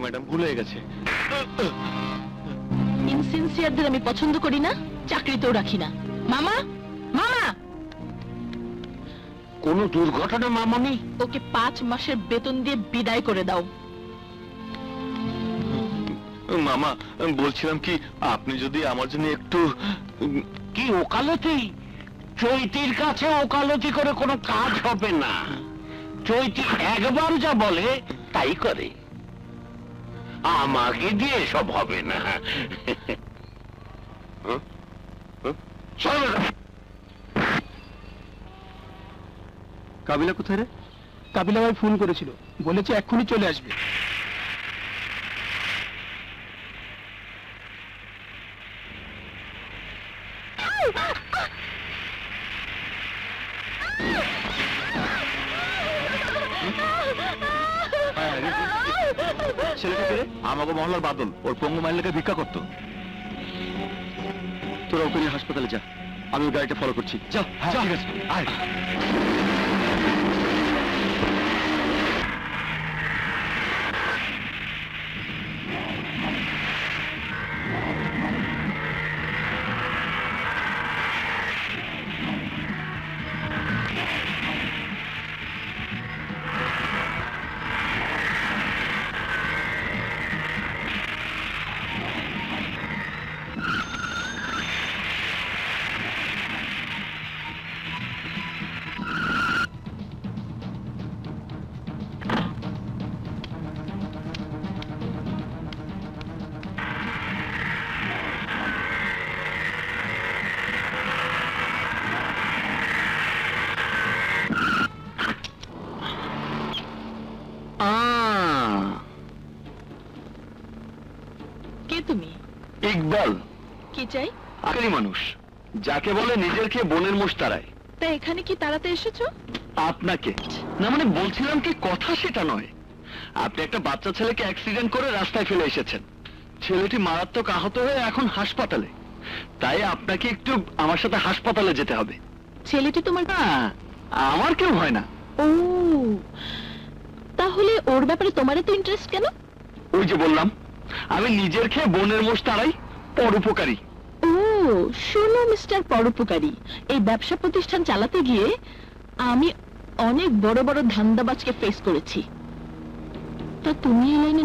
Madam, ভুল হয়ে গেছে। ইনসিনসিয়ারদের আমি পছন্দ করি না, চাকরিতেও রাখি না। মামা, মামা, কোনো দুর্ঘটনা মামনি? ওকে 5 মাসের বেতন দিয়ে বিদায় করে দাও। মামা, বলছিলাম কি, আপনি যদি আমার জন্য একটু... কি ওকালতি? চৈতির কাছে ওকালতি করে কোনো কাজ হবে না। চৈতি একবার যা বলে তাই করে, আমাকে দিয়ে সব হবে না। চলো। কাবিলা কোথায় রে? কাবিলা ভাই ফোন করেছিল, বলেছে এক্ষুনি চলে আসবে। ছেলেটাকে রে? আমাকে মহল্লার বাদল, ওর পঙ্গু মাইলকে ভিক্ষা করতো। তোরা ওকে নিয়ে হাসপাতালে যা, আমি ওই গাড়িটা ফলো করছি। যা, ঠিক আছে, আয়। কে তুমি? ইকবাল। কি চাই? আখেরি মানুষ, যাকে বলে নিজের খেয়ে বোনের মোষ তাড়ায়। তা এখানে কি তাড়াতে এসেছো? আপনাকে না, মানে বলছিলাম কি, কথা সেটা নয়। আপনি একটা বাচ্চা ছেলেকে অ্যাক্সিডেন্ট করে রাস্তায় ফেলে এসেছেন। ছেলেটি মারাত্মক আহত হয়ে এখন হাসপাতালে। তাই আপনাকে একটু আমার সাথে হাসপাতালে যেতে হবে। ছেলেটি তোমার? হ্যাঁ, আমার কেউ হয় না। ও, তাহলে ওর ব্যাপারে তোমার এত ইন্টারেস্ট কেন? ওই যে বললাম, আমি নিজের খেয়ে বোনের মোষ তাড়াই, পরোপকারী। ও, শোনো মিস্টার পরোপকারী, এই ব্যবসা প্রতিষ্ঠান চালাতে গিয়ে আমি অনেক বড় বড় ধান্দাবাজকে ফেস করেছি। তা তুমি এই লাইনে